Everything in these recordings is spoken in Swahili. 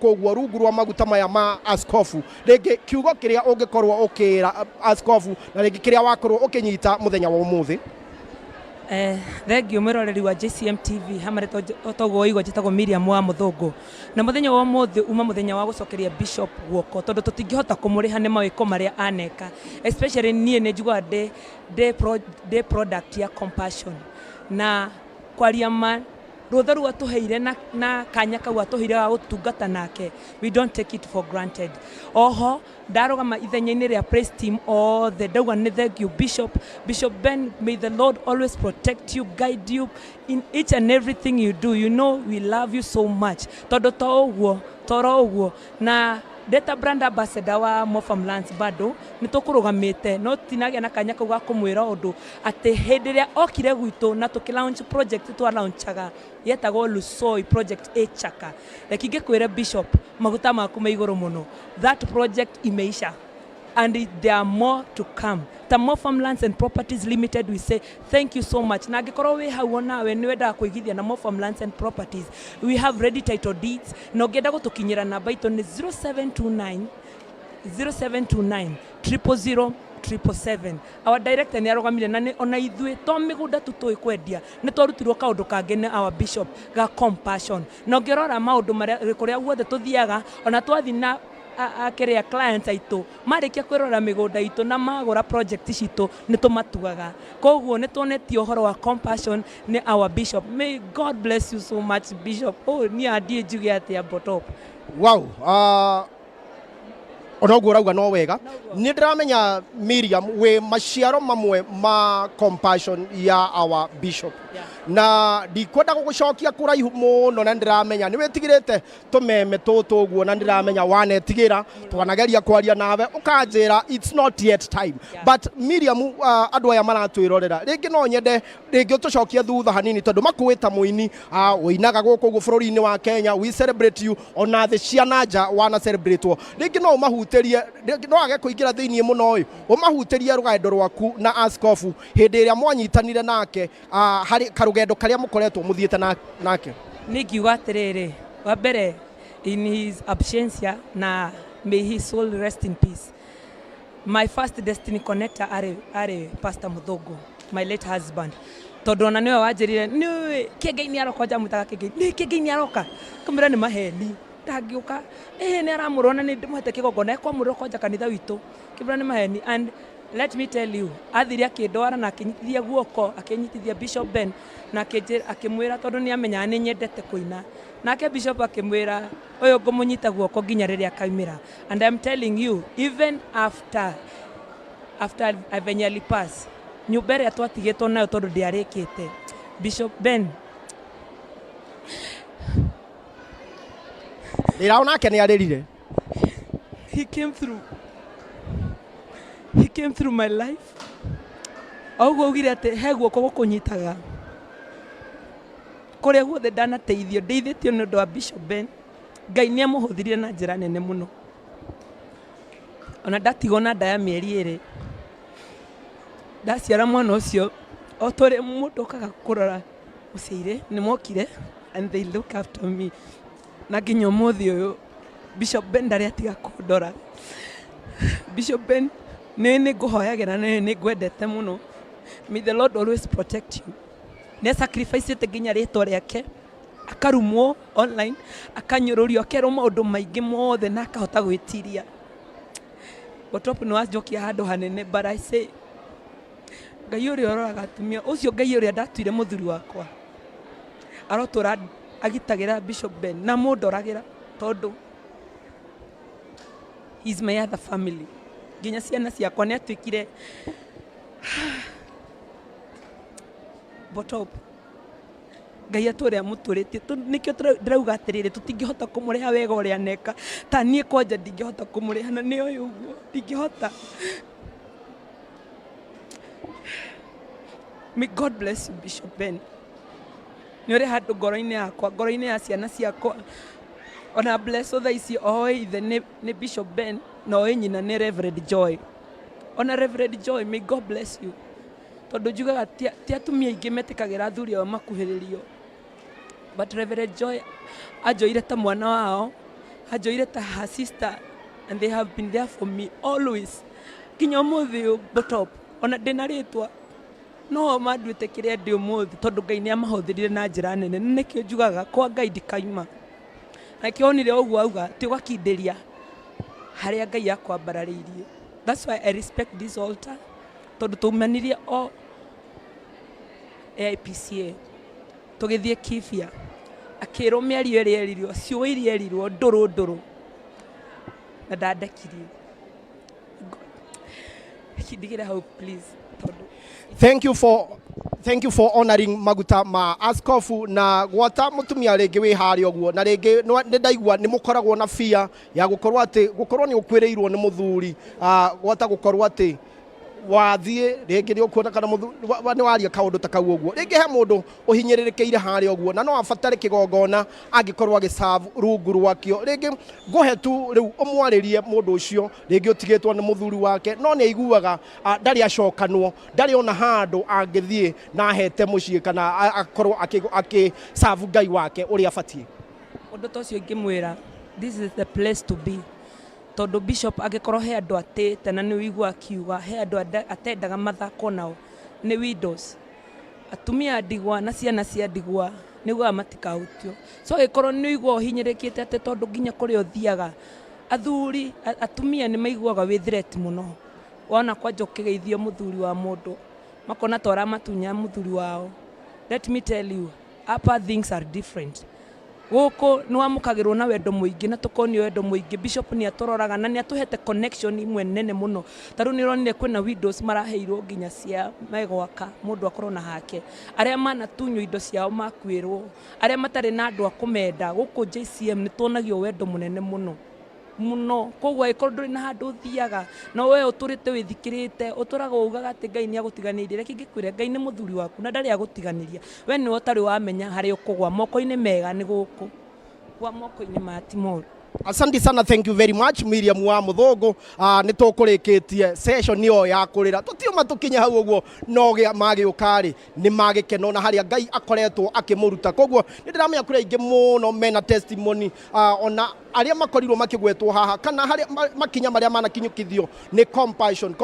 kogwo rungu rwa maguta maya ma askofu rĩngĩ kiugo kĩrĩa ũngĩkorwo ũkĩra askofu na rĩngĩ kĩrĩa wakorwo ũkĩnyita mũthenya wa ũmũthĩ? Thengio mwĩroreri wa JCM TV hamarĩtwo otogwo igwa njĩtagwo Miriam Wamúthungu na mũthenya wa ũmũthĩ uma mũthenya wa gũcokeria bishop guoko tondũ tũtingĩhota kũmũrĩha nĩ mawĩko marĩa aneka, especially niĩ nĩ njugaga ndĩ product ya compassion na kwaria ma rutha rwa tuheire na kanya kau atuheire ga gutungata nake, we don't take it for granted. Oho ndarogama ithenya-inĩ rĩa praise team othe ndauga nĩ thank you Bishop Ben, may the Lord always protect you, guide you in each and everything you do. You know we love you so much tondu toro ũguo na Data brand ambassador wa Farmlands bado nitukurugamite no tinagia na kanya kau ga kumwira undu ati hindi ria okire gwitu na tukilaunch project twa launchaga yetagwo Lusoi project Echaka kingikwira bishop maguta maku me iguru muno, that project imeisha and there are more to come. Kamau Farmlands and Properties Limited, we say thank you so much. Na ngikoro we hau nawe ni wenda kuigithia na Farmlands and Properties, we have ready title deeds no ngenda gutukinyira namba itu ni 0729 0000777. Our director ni arogamire na ni ona ithui to migunda tutui kwendia ni twarutirwo kaundu kange ni our bishop ga compassion no ngirora maundu maria kuria guothe tuthiaga ona twathi na akerea clients aitu marikia kwirora migunda itu na magura project citu nitumatugaga koguo nituonetio horo wa compassion ni our bishop. May God bless you so much bishop. Oh ni adie juge atia botop. Wow, onoguo rauga no wega ni ndiramenya Miriam we maciaro mamwe ma compassion ya our bishop, na ndikwenda gugucokia kuraihu muno na ndiramenya ni wetigirite tumeme tutuguo na ndiramenya wanetigira twanageria kwaria nawe ukanjira it's not yet time, but Miriam andu aya maratwirorera ringi no nyende ringi utucokia thutha hanini tondu makuita muini uinaga guku bururi-ini wa Kenya, we celebrate you ona the ciana nja wana celebrate wo ringi no mahuterie no age kuingira thiini muno uyu umahuterie rugendo rwaku na askofu hindi iria mwanyitanire nake hari karugendo karia mukoretwo muthiete nake. Nikiuga atiriri wa mbere in his absentia na may his soul rest in peace. My first destiny connector are Pastor Muthungu, my late husband, tondu ona niwe wanjirire ni kĩngĩ ni aroka njamutaga kĩngĩ ni kĩngĩ ni aroka kamera ni maheni ndagiuka ni aramurona ni ndimwete kigongona kwa muroka nja kanitha witu kibra ni maheni. And let me tell you, athiri akindwara na akinyitithia guoko akinyitithia Bishop Ben na akimwira tondu ni amenya ni nyendete kuina nake bishop akimwira uyu ngumunyita guoko nginya riria akaimira. And I'm telling you, even after eventually pass nyumba ĩrĩa twatigĩtwo nayo tondu ndiarĩkĩte Bishop Ben iraona ke ni aririre. He came through my life. Augo ugire ate he guoko gukunyitaga kuria guothe ndanateithio ndeithĩtio nĩ ũndũ wa Bishop Ben. Ngai nĩ amũhũthĩrire na njĩra nene mũno ona ndatigwo na nda ya mĩeri 2 ndaciara mwana ũcio o tũrĩ mũndũ okaga kũrora mũciire nĩ mokire and they look after me na nginya ũmũthĩ ũyũ Bishop Ben ndarĩ atiga kũndora. Bishop Ben nĩ ngũhoyagĩra nĩ ngwendete mũno. May the Lord always protect you. Ne sacrifice te nginya rĩtwa rĩake akarumwo online akanyũrũrio akerwo maũndũ maingĩ mothe na akahota gwĩtiria. Botop no ajokia handũ hanene, but I say Ngai ũrĩa ũroraga atumia ũcio Ngai ũrĩa ndatuire mũthuri wakwa arotora agitagĩra Bishop Ben na mũndoragĩra tondu he's my other family. Nginya ciana ciakwa nĩ atuĩkire Botop Ngai atũrĩa mũtũrĩtie nĩkĩo ndĩrauga atĩrĩrĩ tũtingĩhota kũmũrĩha wega ũrĩa neka ta niĩ kwanja ndingĩhota kũmũrĩha na nĩ ũyũ ũguo ndingĩhota. May God bless you Bishop Ben. Nĩ ũrĩ handũ ngoro-inĩ yakwa, ngoro-inĩ ya ciana ciakwa ona bless thaa ici oĩ ithe nĩ Bishop Ben na oĩ nyina nĩ Reverend Joy. Ona Reverend Joy, may God bless you. Tondu njugaga ti atumia aingĩ metĩkagĩra athuri ao makuhĩrĩrio, but Reverend Joy anjoire ta mwana wao Ajoire ta her sister, and they have been there for me always. Kinya muthi botop ona denaritwa no madwite kiria ndi umuthi tondu Ngai ni amahũthĩrire na njĩra nene nikio njugaga kwa Ngai ndikaima na kionire uguo auga ti gwakinderia haria Ngai akwambarariirie. That's why I respect this altar tondu tumanirie o AIPCA tugithie Kibia akirwo mĩario ĩrĩa eririo ciugo iria erirwo ndũrũ na ndadekirie. Please. Thank you for honoring maguta ma askofu na gwata mutumia ringi wi hari oguo na ringi ni ndaigua ni mukoragwo na fear ya gukorwo ni ukwireirwo ni muthuri gwata gukorwo ati wathie ringi ni ukuona kana ni waria kaundu ta kau oguo ringi he mundu uhinyiririkiire hari oguo na no afatare kigongona angikorwo agiserve rungu rwakio ringi nguhe tu riu umwaririe mundu ucio ringi utigitwo ni muthuri wake no ni aiguaga ndari acokanwo ndari ona handu angithie na hete mucii kana akorwo akiserve Ngai wake uri afatie undu tocio ngimwira this is the place to be. Tondu bishop agikorwo he andu atete na ni wigua akiuga he andu atendaga mathako nao ni widows atumia ndigwa na ciana cia ndigwa niguo matikahutio so ikorwo ni wigua hinyirikite ate tondu nginya kuri uthiaga athuri atumia ni maiguaga wi threat muno wona kwanja ukigeithio muthuri wa mundu makona tora matunya muthuri wao. Let me tell you upper things are different. Goko no amukagirwo na wendo muingi na tukoni wendo muingi bishop ni atororaga na ni atuhete connection imwe nene muno taru ni ronire kwina widows maraheirwo nginya cia megwaka mundu akorwo na hake aria mana tunyo indo ciao makwirwo aria matari na andu akumenda goko JCM ni tuonagio wendo munene muno kogwa ikorwo nduri na handu thiaga no we uturite withikirite uturaga ugaga ati Ngai ni agutiganirie reki ngikwire Ngai ni muthuri waku na ndari agutiganiria we ni utari wamenya hari ukugwa moko-ini mega ni guku kwa moko-ini ma Timor. Asante sana, thank you very much Miriam Wamúthungu. Ni tukurikitie session yo ya kurira tutiuma tukinya hau uguo no magi ukari ni magi keno na haria Ngai akoretwo akimuruta koguo ni ndiramenya kuri ingi muno mena testimony ona aria makorirwo makigwetwo haha kana haria makinya maria manakinyukithio ni compassion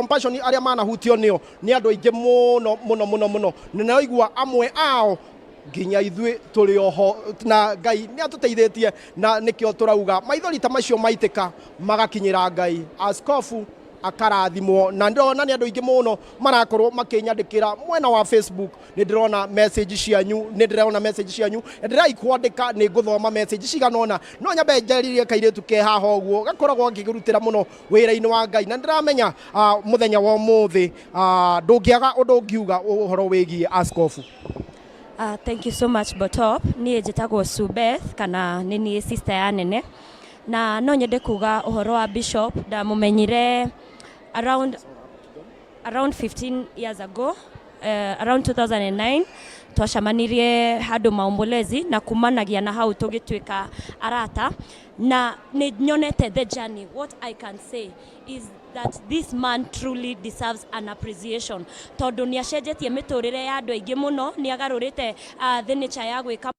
aria manahutio nio ni andu ingi muno ni naigua amwe ao nginya ithuĩ tũrĩ oho na Ngai nĩ atũteithĩtie na nĩkĩo tũrauga maithori ta macio maitika magakinyĩra Ngai askofu akarathimwo na ndĩrona nĩ andũ aingĩ mũno marakorwo makĩnyandĩkĩra mwena wa Facebook nĩ ndĩrona message cianyu ndĩraikwandĩka nĩ ngũthoma message ciganona no nyambe njaririe kairĩtu ke haha ũguo gakoragwo ngĩrutĩra mũno wĩra-inĩ wa Ngai na ndĩramenya mũthenya wa ũmũthĩ ndũngĩaga ũndũ ũngiuga ũhoro wĩgiĩ askofu. Thank you so much Botop. Niĩ njĩtagwo Subeth kana nini sister ya nene na no nyende kuga uhoro wa bishop ndamumenyire around 15 years ago around 2009 twacamanirie handu maombolezi na kumanagia na hau tugituika arata na ni nyonete the journey. What I can say is that this man truly deserves an appreciation tondu ni acenjetie miturire ya andu aingi muno ni agarurite the nature ya gwika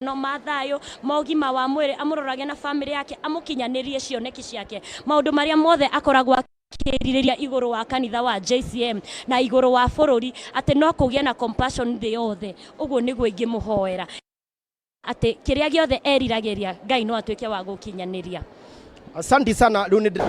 no mathayo mogima wa mwiri amurorage na family yake amukinyanirie cioneki ciake maundu maria mothe akoragwo akiririria iguru wa kanitha wa JCM na iguru wa bururi ati no kugia na compassion the yothe uguo niguo ingimuhoera ati kiria giothe eriragiria Ngai no atuike wa gukinyaniria. Asante sana Lunid.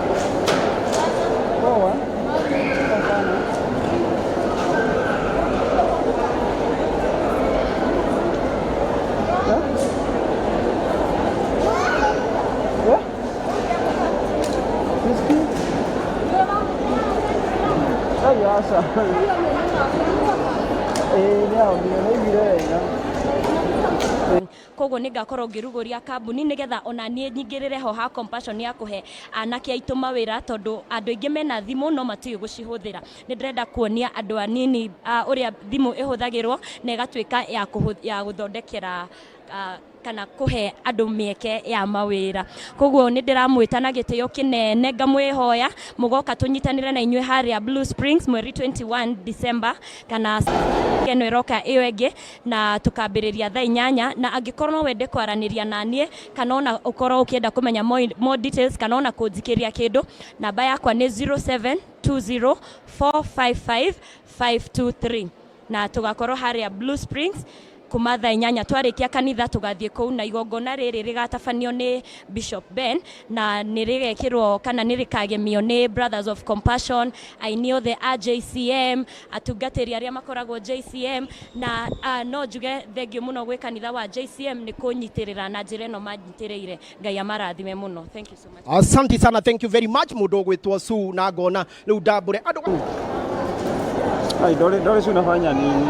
koguo ni ngakorwo ngiruguria kambuni nigetha ona nie nyingirire ho ha compassion ya kuhe anake aitu mawira tondu andu aingi mena thimu no matiwe gucihuthira ni ndrenda kuonia andu anini uria thimu ihuthagirwo na igatuika ya guthondekera kana kuhe andu mieke ya mawira koguo ni ndiramwita na gitio kinene ngamwihoya mugoka tunyitanire na inywe haria Blue Springs mweri 21 December kana keno iroka iyo ege na tukambiriria thaa 8 na angikorwo no wende kwaraniria nanie kana ona ukorwo ukienda kumenya more details kana ona kunjikiria kindu namba yakwa ni 0720455523 na tugakorwo haria Blue Springs kuma thaa 8 twarikia kanitha tugathie kou na igongona riri rigatabanio ni Bishop Ben na nirigekirwo kana nirikagemio ni Brothers of Compassion, aini othe a JCM, atungatiri aria makoragwo JCM na no njuge thengio muno gwe kanitha wa JCM ni kunyitirira na njira no manyitiriire. Ngai amarathime muno. Thank you so much. Asante sana, thank you very much mudo gwitwo Su na ngona riu ndambure andu ai dole su nafanya nini